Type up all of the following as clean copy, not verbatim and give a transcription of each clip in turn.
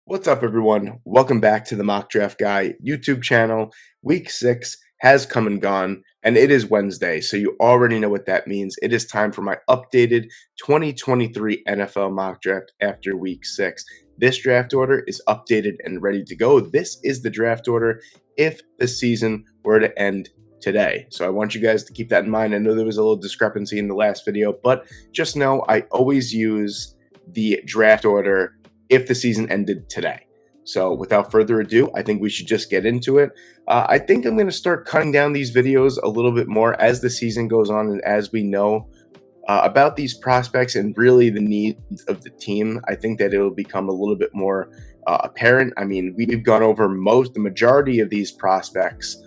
What's up, everyone? Welcome back to the Mock Draft Guy YouTube channel. Week 6 has come and gone, and it is Wednesday, so you already know what that means. It is time for my updated 2023 NFL Mock Draft after Week 6. This draft order is updated and ready to go. This is the draft order if the season were to end today. So I want you guys to keep that in mind. I know there was a little discrepancy in the last video, but just know I always use the draft order if the season ended today. So without further ado, I think we should just get into it. I think I'm going to start cutting down these videos a little bit more as the season goes on and as we know about these prospects and really the needs of the team. I think that it'll become a little bit more apparent. I mean, we've gone over the majority of these prospects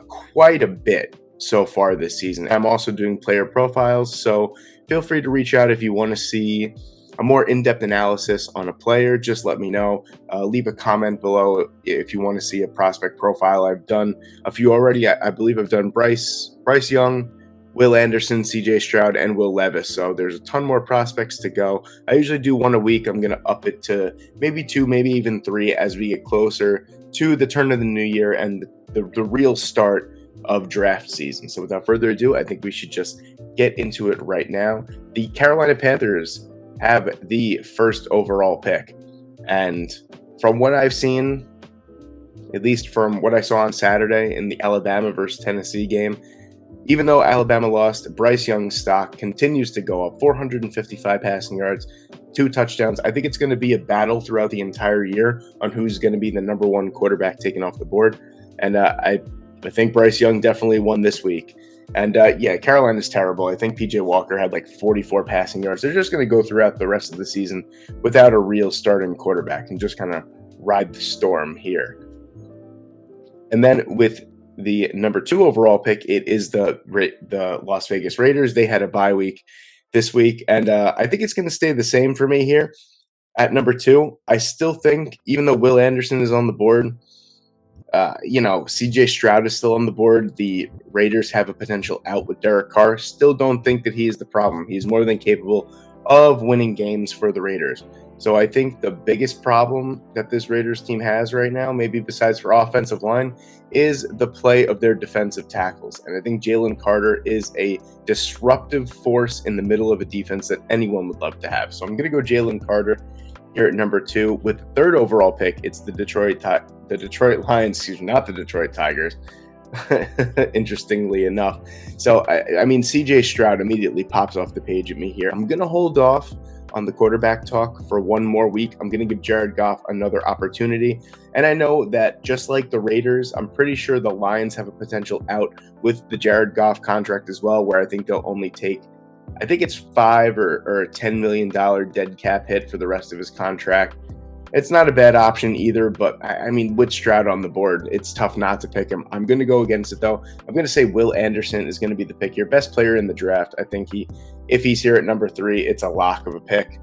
quite a bit so far this season. I'm also doing player profiles, so feel free to reach out if you want to see a more in-depth analysis on a player. Just let me know. Leave a comment below if you want to see a prospect profile. I've done a few already. I believe I've done Bryce Young, Will Anderson, CJ Stroud, and Will Levis. So there's a ton more prospects to go. I usually do one a week. I'm going to up it to maybe 2, maybe even 3 as we get closer to the turn of the new year and the real start of draft season. So without further ado, I think we should just get into it right now. The Carolina Panthers have the first overall pick, and from what I've seen, at least from what I saw on Saturday in the Alabama versus Tennessee game, even though Alabama lost, Bryce Young's stock continues to go up. 455 passing yards, 2 touchdowns. I think it's going to be a battle throughout the entire year on who's going to be the number 1 quarterback taken off the board, and I think Bryce Young definitely won this week. And yeah, Carolina's terrible. I think PJ Walker had like 44 passing yards. They're just going to go throughout the rest of the season without a real starting quarterback and just kind of ride the storm here. And then with the number 2 overall pick, it is the Las Vegas Raiders. They had a bye week this week, and I think it's going to stay the same for me here. At number 2, I still think, even though Will Anderson is on the board, CJ Stroud is still on the board. The Raiders have a potential out with Derek Carr. Still don't think that he is the problem. He's more than capable of winning games for the Raiders. So I think the biggest problem that this Raiders team has right now, maybe besides for offensive line, is the play of their defensive tackles. And I think Jalen Carter is a disruptive force in the middle of a defense that anyone would love to have. So I'm going to go Jalen Carter here at number 2. With the 3rd overall pick, it's the Detroit Lions, not the Detroit Tigers, interestingly enough. So, I mean, CJ Stroud immediately pops off the page at me here. I'm going to hold off on the quarterback talk for one more week. I'm going to give Jared Goff another opportunity. And I know that just like the Raiders, I'm pretty sure the Lions have a potential out with the Jared Goff contract as well, where I think they'll only take, I think it's $5 or a $10 million dead cap hit for the rest of his contract. It's not a bad option either, but I mean, with Stroud on the board, it's tough not to pick him. I'm going to go against it, though. I'm going to say Will Anderson is going to be the pick here. Best player in the draft. I think if he's here at number 3, it's a lock of a pick.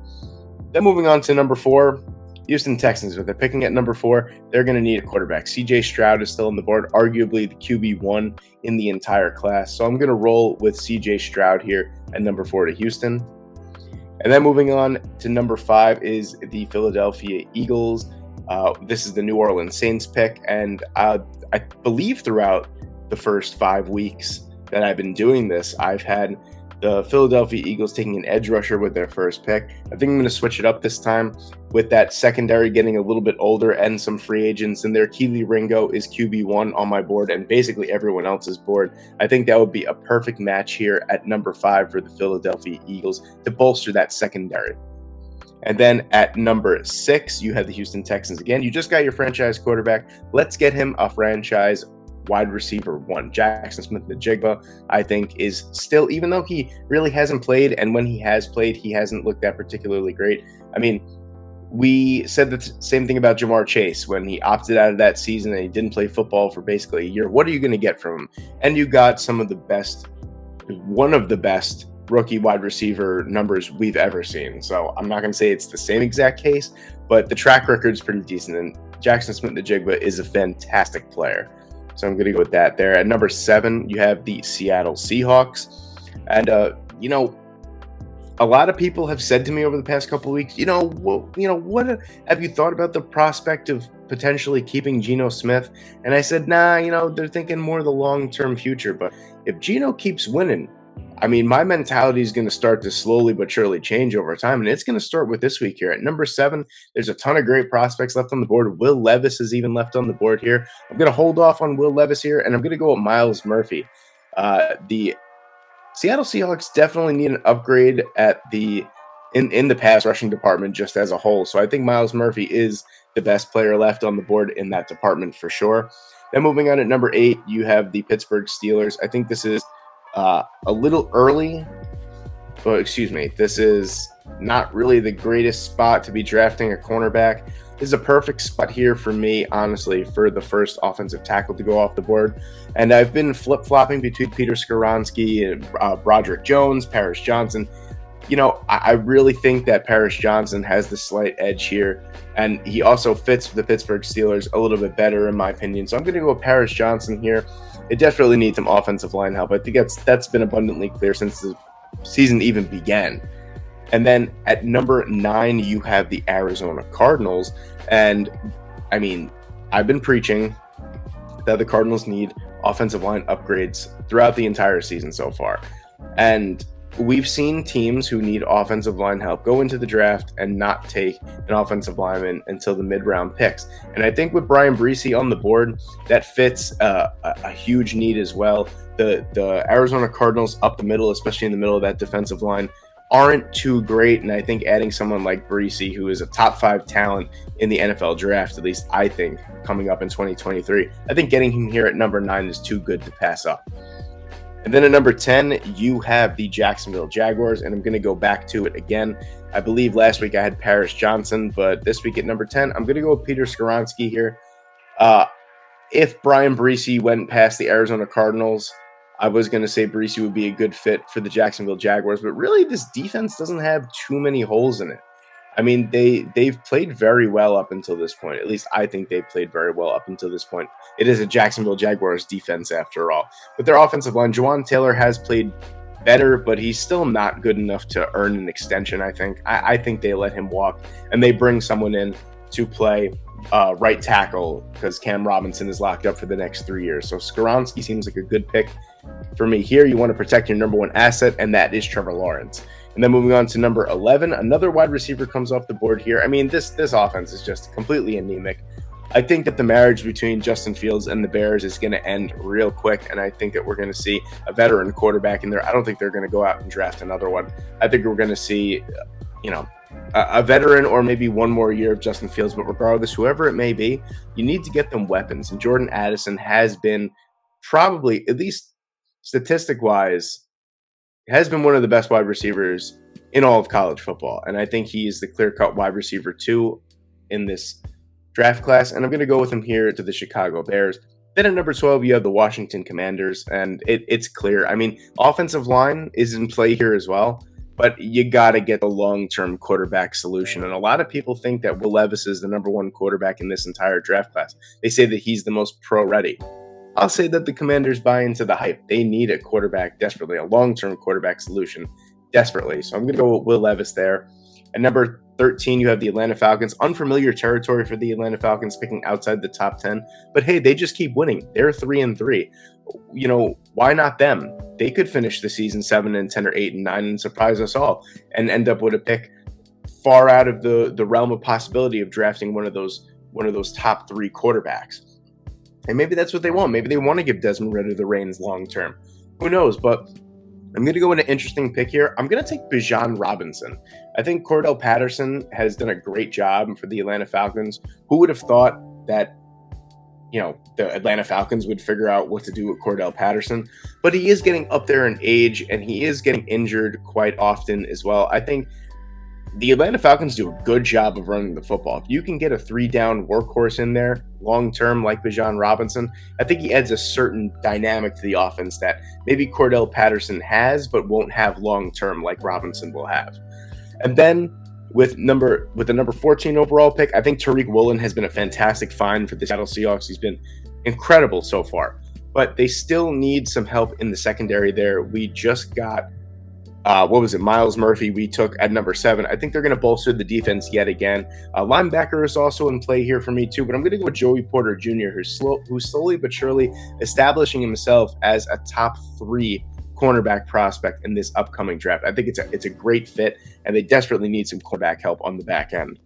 Then moving on to number 4, Houston Texans. If they're picking at number 4, they're going to need a quarterback. CJ Stroud is still on the board, arguably the QB1 in the entire class. So I'm going to roll with CJ Stroud here at number 4 to Houston. And then moving on to number 5 is the Philadelphia Eagles. This is the New Orleans Saints pick. And I believe throughout the first 5 weeks that I've been doing this, I've had the Philadelphia Eagles taking an edge rusher with their first pick. I think I'm going to switch it up this time with that secondary getting a little bit older and some free agents in there. Keely Ringo is QB1 on my board and basically everyone else's board. I think that would be a perfect match here at number 5 for the Philadelphia Eagles to bolster that secondary. And then at number 6, you have the Houston Texans again. You just got your franchise quarterback. Let's get him a franchise wide receiver 1. Jackson Smith-Njigba, I think, is still, even though he really hasn't played, and when he has played, he hasn't looked that particularly great. I mean, we said the same thing about Jamar Chase when he opted out of that season and he didn't play football for basically a year. What are you going to get from him? And you got one of the best rookie wide receiver numbers we've ever seen. So I'm not going to say it's the same exact case, but the track record is pretty decent. And Jackson Smith-Njigba is a fantastic player. So I'm going to go with that there. At number 7, you have the Seattle Seahawks. And, a lot of people have said to me over the past couple of weeks, what have you thought about the prospect of potentially keeping Geno Smith? And I said, nah, they're thinking more of the long-term future. But if Geno keeps winning, I mean, my mentality is going to start to slowly but surely change over time, and it's going to start with this week here. At number 7, there's a ton of great prospects left on the board. Will Levis is even left on the board here. I'm going to hold off on Will Levis here, and I'm going to go with Myles Murphy. The Seattle Seahawks definitely need an upgrade at in the pass rushing department just as a whole. So I think Myles Murphy is the best player left on the board in that department for sure. Then moving on at number 8, you have the Pittsburgh Steelers. I think this is a little early. Well, excuse me. This is not really the greatest spot to be drafting a cornerback. This is a perfect spot here for me, honestly, for the first offensive tackle to go off the board. And I've been flip-flopping between Peter Skoronski and Broderick Jones, Paris Johnson. I really think that Paris Johnson has the slight edge here, and he also fits the Pittsburgh Steelers a little bit better, in my opinion. So I'm going to go with Paris Johnson here. It definitely needs some offensive line help. I think that's been abundantly clear since the season even began. And then at number 9, you have the Arizona Cardinals. And, I mean, I've been preaching that the Cardinals need offensive line upgrades throughout the entire season so far. And we've seen teams who need offensive line help go into the draft and not take an offensive lineman until the mid-round picks. And I think with Brian Bresee on the board, that fits a huge need as well. The Arizona Cardinals up the middle, especially in the middle of that defensive line, aren't too great, and I think adding someone like Bresee, who is a top 5 talent in the NFL draft, at least I think, coming up in 2023, I think getting him here at number 9 is too good to pass up. And then at number 10, you have the Jacksonville Jaguars, and I'm going to go back to it again. I believe last week I had Paris Johnson, but this week at number 10, I'm going to go with Peter Skoronski here. If Brian Bresee went past the Arizona Cardinals, I was going to say Bresee would be a good fit for the Jacksonville Jaguars, but really this defense doesn't have too many holes in it. I mean, they've played very well up until this point. At least I think they've played very well up until this point. It is a Jacksonville Jaguars defense after all. But their offensive line, Juwan Taylor has played better, but he's still not good enough to earn an extension, I think. I think they let him walk, and they bring someone in to play right tackle because Cam Robinson is locked up for the next 3 years. So Skoronski seems like a good pick for me here. You want to protect your number 1 asset, and that is Trevor Lawrence. And then moving on to number 11, another wide receiver comes off the board here. I mean, this offense is just completely anemic. I think that the marriage between Justin Fields and the Bears is going to end real quick, and I think that we're going to see a veteran quarterback in there. I don't think they're going to go out and draft another one. I think we're going to see, a veteran or maybe one more year of Justin Fields, but regardless, whoever it may be, you need to get them weapons. And Jordan Addison has been probably, at least statistic-wise, has been one of the best wide receivers in all of college football. And I think he is the clear-cut wide receiver 2 in this draft class. And I'm going to go with him here to the Chicago Bears. Then at number 12, you have the Washington Commanders. And it's clear. I mean, offensive line is in play here as well. But you got to get the long-term quarterback solution. And a lot of people think that Will Levis is the number 1 quarterback in this entire draft class. They say that he's the most pro-ready. I'll say that the Commanders buy into the hype. They need a quarterback desperately, a long-term quarterback solution desperately. So I'm going to go with Will Levis there. At number 13, you have the Atlanta Falcons. Unfamiliar territory for the Atlanta Falcons, picking outside the top 10. But hey, they just keep winning. They're 3-3. Why not them? They could finish the season 7-10 or 8-9 and surprise us all and end up with a pick far out of the realm of possibility of drafting one of those top 3 quarterbacks. And maybe that's what they want. Maybe they want to give Desmond Ridder the reins long term. Who knows? But I'm going to go with an interesting pick here. I'm going to take Bijan Robinson. I think Cordell Patterson has done a great job for the Atlanta Falcons. Who would have thought that, the Atlanta Falcons would figure out what to do with Cordell Patterson? But he is getting up there in age, and he is getting injured quite often as well. I think the Atlanta Falcons do a good job of running the football. If you can get a 3-down workhorse in there long-term like Bijan Robinson, I think he adds a certain dynamic to the offense that maybe Cordell Patterson has but won't have long-term like Robinson will have. And then with the number 14 overall pick, I think Tariq Woolen has been a fantastic find for the Seattle Seahawks. He's been incredible so far. But they still need some help in the secondary there. We just got what was it? Miles Murphy we took at number 7. I think they're going to bolster the defense yet again. Linebacker is also in play here for me too, but I'm going to go with Joey Porter Jr., who's slowly but surely establishing himself as a top 3 cornerback prospect in this upcoming draft. I think it's a great fit, and they desperately need some cornerback help on the back end.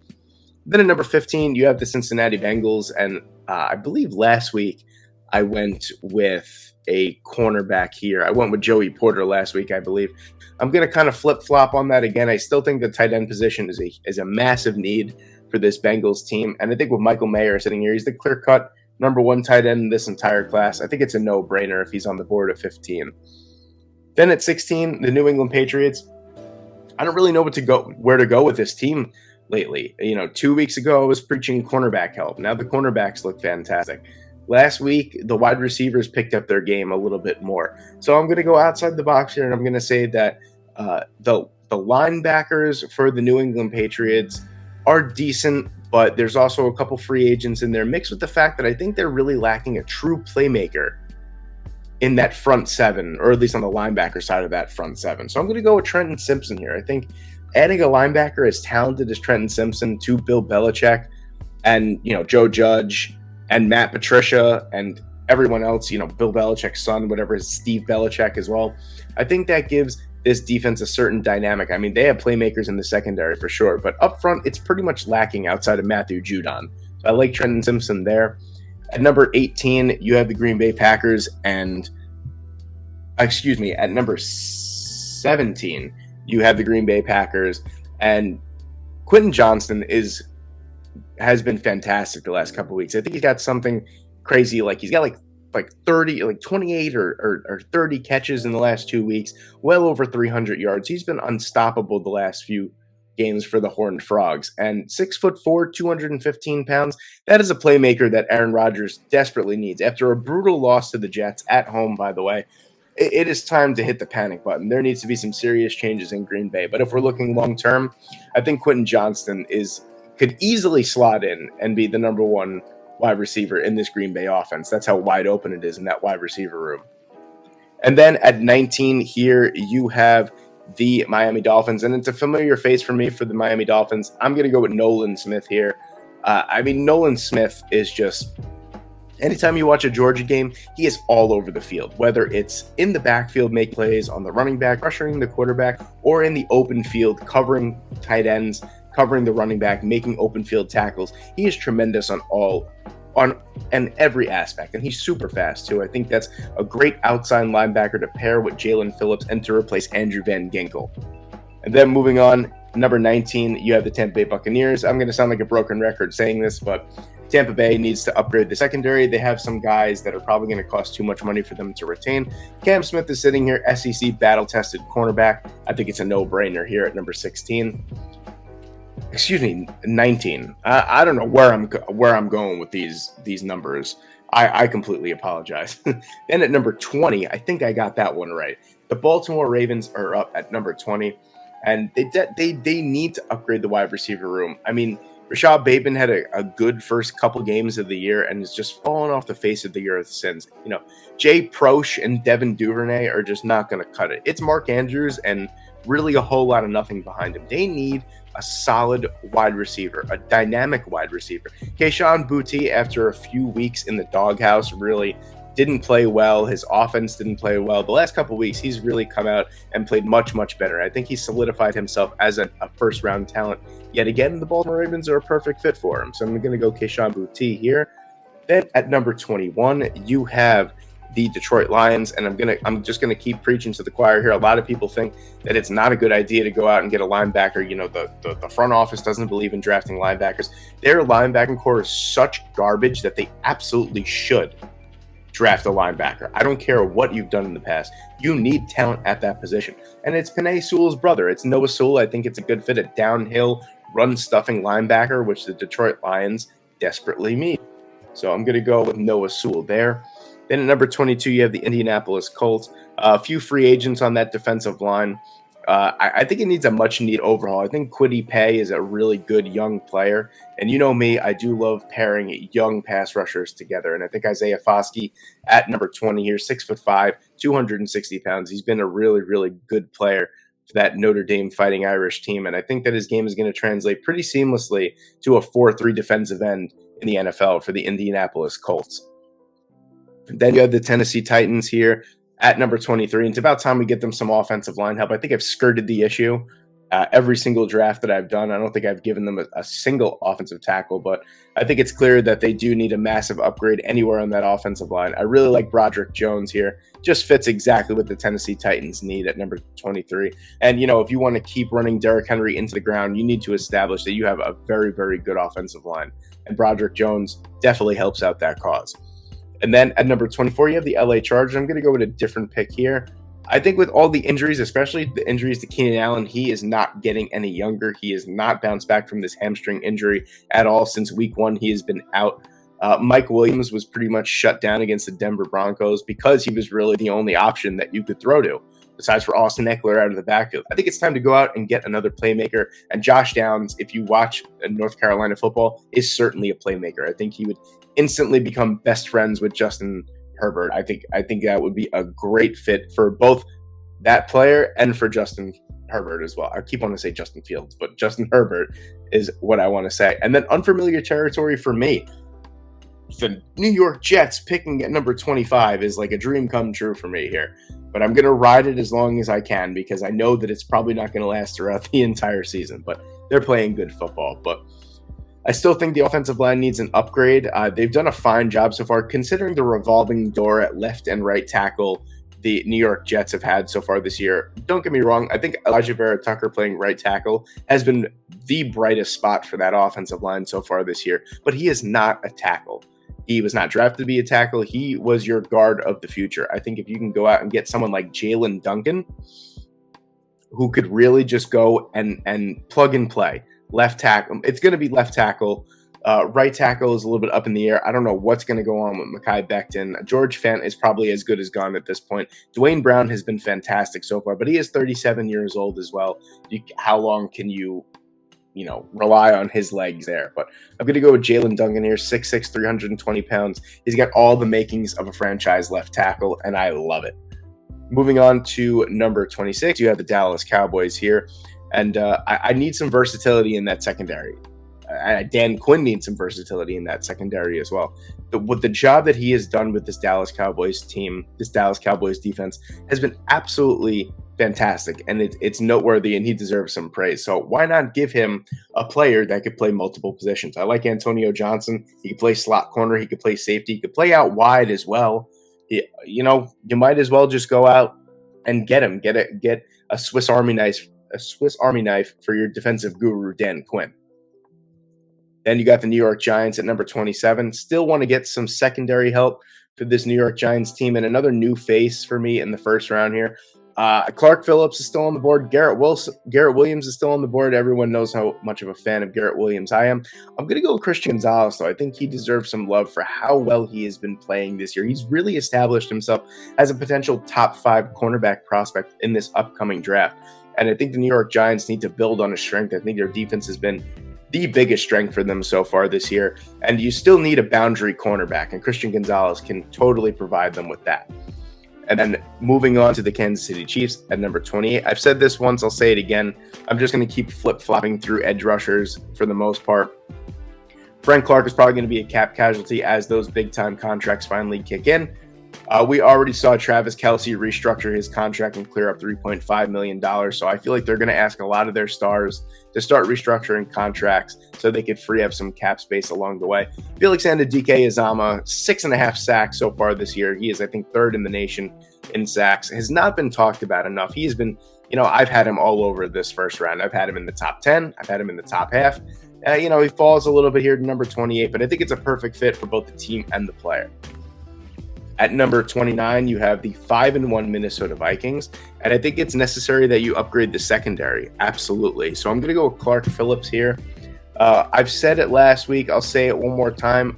Then at number 15, you have the Cincinnati Bengals, and I believe last week I went with a cornerback here. I went with Joey Porter last week, I believe. I'm going to kind of flip-flop on that again. I still think the tight end position is a massive need for this Bengals team, and I think with Michael Mayer sitting here, he's the clear-cut number 1 tight end in this entire class. I think it's a no-brainer if he's on the board at 15. Then at 16, the New England Patriots. I don't really know where to go with this team lately. 2 weeks ago, I was preaching cornerback help. Now the cornerbacks look fantastic. Last week, the wide receivers picked up their game a little bit more. So I'm going to go outside the box here, and I'm going to say that the linebackers for the New England Patriots are decent, but there's also a couple free agents in there, mixed with the fact that I think they're really lacking a true playmaker in that front 7, or at least on the linebacker side of that front 7. So I'm going to go with Trenton Simpson here. I think adding a linebacker as talented as Trenton Simpson to Bill Belichick and, Joe Judge and Matt Patricia and everyone else, Bill Belichick's son, whatever, is Steve Belichick as well. I think that gives this defense a certain dynamic. I mean, they have playmakers in the secondary for sure, but up front, it's pretty much lacking outside of Matthew Judon. So I like Trenton Simpson there. At number 18, you have the Green Bay Packers, and at number 17, you have the Green Bay Packers, and Quentin Johnston has been fantastic the last couple of weeks. I think he's got something crazy, like he's got like 30, like 28 or 30 catches in the last 2 weeks, well over 300 yards. He's been unstoppable the last few games for the Horned Frogs. And 6'4", 215 pounds, that is a playmaker that Aaron Rodgers desperately needs. After a brutal loss to the Jets at home, by the way, it is time to hit the panic button. There needs to be some serious changes in Green Bay. But if we're looking long term, I think Quentin Johnston could easily slot in and be the number 1 wide receiver in this Green Bay offense. That's how wide open it is in that wide receiver room. And then at 19 here, you have the Miami Dolphins, and it's a familiar face for me for the Miami Dolphins. I'm going to go with Nolan Smith here. Nolan Smith is just, anytime you watch a Georgia game, he is all over the field, whether it's in the backfield, make plays on the running back, pressuring the quarterback, or in the open field, covering tight ends, covering the running back, making open field tackles. He is tremendous on every aspect, and he's super fast too. I think that's a great outside linebacker to pair with Jalen Phillips and to replace Andrew Van Ginkel. And then moving on, number 19, you have the Tampa Bay Buccaneers. I'm going to sound like a broken record saying this, but Tampa Bay needs to upgrade the secondary. They have some guys that are probably going to cost too much money for them to retain. Cam Smith is sitting here, SEC battle-tested cornerback. I think it's a no-brainer here at number 19. I don't know where I'm going with these numbers. I completely apologize. Then at number 20, I think I got that one right. The Baltimore Ravens are up at number 20, and they need to upgrade the wide receiver room. I mean, Rashad Bateman had a good first couple games of the year and has just fallen off the face of the earth since. Jay Proche and Devin Duvernay are just not going to cut it. It's Mark Andrews and really a whole lot of nothing behind him. They need a solid wide receiver, a dynamic wide receiver. Kayshon Boutte, after a few weeks in the doghouse, really didn't play well. His offense didn't play well. The last couple of weeks, he's really come out and played much, much better. I think he solidified himself as a first-round talent. Yet again, the Baltimore Ravens are a perfect fit for him. So I'm going to go Kayshon Boutte here. Then at number 21, you have the Detroit Lions, and I'm just gonna keep preaching to the choir here. A lot of people think that it's not a good idea to go out and get a linebacker. The front office doesn't believe in drafting linebackers. Their linebacking core is such garbage that they absolutely should draft a linebacker. I don't care what you've done in the past. You need talent at that position. And it's Penei Sewell's brother. It's Noah Sewell. I think it's a good fit at downhill, run-stuffing linebacker, which the Detroit Lions desperately need. So I'm going to go with Noah Sewell there. Then at number 22, you have the Indianapolis Colts. A few free agents on that defensive line. I think it needs a much-needed overhaul. I think Kwity Paye is a really good young player. And you know me, I do love pairing young pass rushers together. And I think Isaiah Foskey at number 20 here, 6'5", 260 pounds. He's been a really, really good player that Notre Dame Fighting Irish team. And I think that his game is going to translate pretty seamlessly to a 4-3 defensive end in the NFL for the Indianapolis Colts. Then you have the Tennessee Titans here at number 23. And it's about time we get them some offensive line help. I think I've skirted the issue every single draft that I've done. I don't think I've given them a single offensive tackle, but I think it's clear that they do need a massive upgrade anywhere on that offensive line. I really like Broderick Jones here. Just fits exactly what the Tennessee Titans need at number 23. And, if you want to keep running Derrick Henry into the ground, you need to establish that you have a very, very good offensive line. And Broderick Jones definitely helps out that cause. And then at number 24, you have the LA Chargers. I'm going to go with a different pick here. I think with all the injuries, especially the injuries to Keenan Allen, he is not getting any younger. He has not bounced back from this hamstring injury at all since week 1. He has been out. Mike Williams was pretty much shut down against the Denver Broncos because he was really the only option that you could throw to, besides for Austin Eckler out of the backfield. I think it's time to go out and get another playmaker. And Josh Downs, if you watch North Carolina football, is certainly a playmaker. I think he would instantly become best friends with Justin Herbert. I think that would be a great fit for both that player and for Justin Herbert as well. I keep wanting to say Justin Fields, but Justin Herbert is what I want to say. And then unfamiliar territory for me. The New York Jets picking at number 25 is like a dream come true for me here. But I'm going to ride it as long as I can because I know that it's probably not going to last throughout the entire season. But they're playing good football. But I still think the offensive line needs an upgrade. They've done a fine job so far, considering the revolving door at left and right tackle the New York Jets have had so far this year. Don't get me wrong. I think Elijah Vera Tucker playing right tackle has been the brightest spot for that offensive line so far this year. But he is not a tackle. He was not drafted to be a tackle. He was your guard of the future. I think if you can go out and get someone like Jalen Duncan, who could really just go and plug and play. Left tackle, it's going to be left tackle. Right tackle is a little bit up in the air. I don't know what's going to go on with Mekhi Becton. George Fant is probably as good as gone at this point. Dwayne Brown has been fantastic so far, but he is 37 years old as well. How long can you rely on his legs there? But I'm going to go with Jalen Duncan here, 6'6", 320 pounds. He's got all the makings of a franchise left tackle, and I love it. Moving on to number 26, you have the Dallas Cowboys here. And I need some versatility in that secondary. Dan Quinn needs some versatility in that secondary as well. With the job that he has done with this Dallas Cowboys team, this Dallas Cowboys defense has been absolutely fantastic. And it's noteworthy, and he deserves some praise. So why not give him a player that could play multiple positions? I like Antonio Johnson. He could play slot corner. He could play safety. He could play out wide as well. You might as well just go out and get him. Get a Swiss Army knife for your defensive guru, Dan Quinn. Then you got the New York Giants at number 27. Still want to get some secondary help for this New York Giants team, and another new face for me in the first round here. Clark Phillips is still on the board. Garrett Williams is still on the board. Everyone knows how much of a fan of Garrett Williams I am. I'm going to go with Christian Gonzalez, though. I think he deserves some love for how well he has been playing this year. He's really established himself as a potential top 5 cornerback prospect in this upcoming draft. And I think the New York Giants need to build on his strength. I think their defense has been the biggest strength for them so far this year. And you still need a boundary cornerback, and Christian Gonzalez can totally provide them with that. And then moving on to the Kansas City Chiefs at number 28. I've said this once, I'll say it again. I'm just going to keep flip-flopping through edge rushers for the most part. Frank Clark is probably going to be a cap casualty as those big-time contracts finally kick in. We already saw Travis Kelce restructure his contract and clear up $3.5 million. So I feel like they're going to ask a lot of their stars to start restructuring contracts so they could free up some cap space along the way. Felix Anudike-Uzomah, 6.5 sacks so far this year. He is, I think, 3rd in the nation in sacks. Has not been talked about enough. He has been, I've had him all over this first round. I've had him in the top 10. I've had him in the top half. He falls a little bit here to number 28, but I think it's a perfect fit for both the team and the player. At number 29, you have the 5-1 Minnesota Vikings, and I think it's necessary that you upgrade the secondary. Absolutely. So I'm going to go with Clark Phillips here. I've said it last week. I'll say it one more time.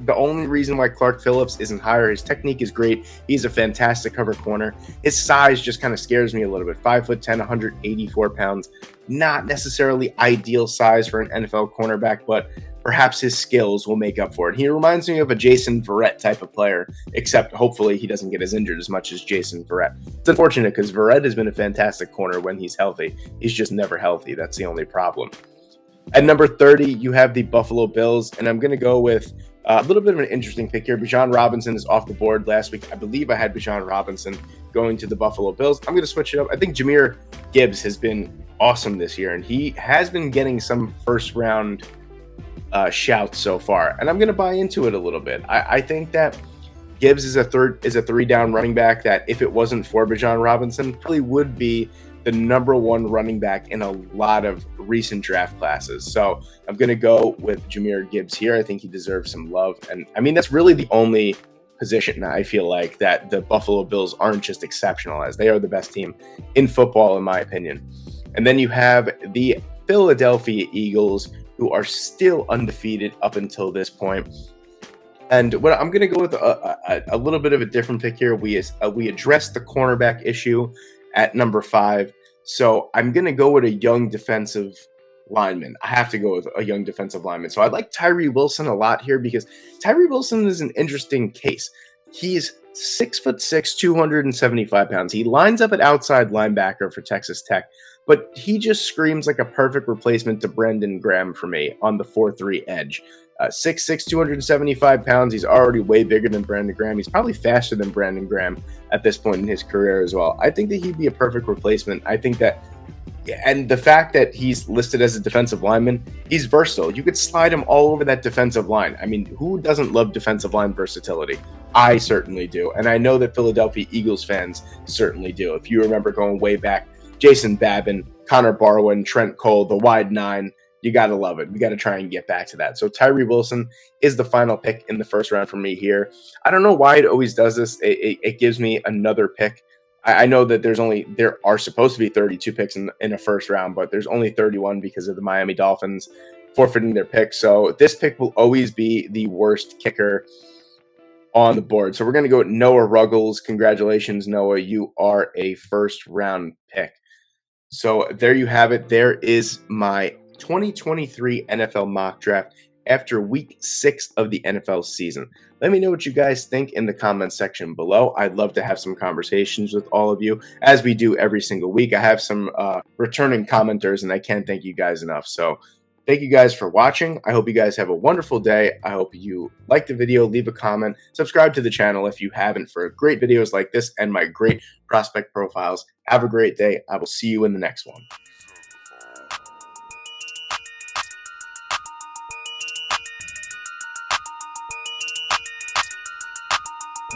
The only reason why Clark Phillips isn't higher, his technique is great. He's a fantastic cover corner. His size just kind of scares me a little bit. 5'10", 184 pounds. not necessarily ideal size for an NFL cornerback, but perhaps his skills will make up for it. He reminds me of a Jason Verrett type of player, except hopefully he doesn't get as injured as much as Jason Verrett. It's unfortunate because Verrett has been a fantastic corner when he's healthy. He's just never healthy. That's the only problem. At number 30, you have the Buffalo Bills, and I'm going to go with a little bit of an interesting pick here. Bijan Robinson is off the board last week. I believe I had Bijan Robinson going to the Buffalo Bills. I'm going to switch it up. I think Jahmyr Gibbs has been awesome this year, and he has been getting some first-round shouts so far, and I'm going to buy into it a little bit. I think that Gibbs is a three-down running back that, if it wasn't for Bijan Robinson, probably would be the number one running back in a lot of recent draft classes. So I'm going to go with Jahmyr Gibbs here. I think he deserves some love. And I mean, that's really the only position I feel like that the Buffalo Bills aren't just exceptional as. They are the best team in football, in my opinion. And then you have the Philadelphia Eagles, who are still undefeated up until this point. And what I'm going to go with a little bit of a different pick here. We addressed the cornerback issue at number 5. So I'm going to go with a young defensive lineman. I have to go with a young defensive lineman. So I like Tyree Wilson a lot here because Tyree Wilson is an interesting case. He's 6'6", 275 pounds. He lines up at outside linebacker for Texas Tech, but he just screams like a perfect replacement to Brandon Graham for me on the 4-3 edge. 6'6", 275 pounds. He's already way bigger than Brandon Graham. He's probably faster than Brandon Graham at this point in his career as well. I think that he'd be a perfect replacement. I think that, and the fact that he's listed as a defensive lineman, he's versatile. You could slide him all over that defensive line. I mean, who doesn't love defensive line versatility? I certainly do. And I know that Philadelphia Eagles fans certainly do. If you remember going way back, Jason Babin, Connor Barwin, Trent Cole, the wide nine, you got to love it. We got to try and get back to that. So Tyree Wilson is the final pick in the first round for me here. I don't know why it always does this. It gives me another pick. I know that there are supposed to be 32 picks in a first round, but there's only 31 because of the Miami Dolphins forfeiting their pick. So this pick will always be the worst kicker on the board. So we're going to go with Noah Ruggles. Congratulations, Noah. You are a first round pick. So there you have it. There is my 2023 NFL mock draft after week 6 of the NFL season. Let me know what you guys think in the comments section below. I'd love to have some conversations with all of you, as we do every single week. I have some returning commenters, and I can't thank you guys enough. So thank you guys for watching. I hope you guys have a wonderful day. I hope you like the video, leave a comment, subscribe to the channel if you haven't for great videos like this and my great prospect profiles. Have a great day. I will see you in the next one.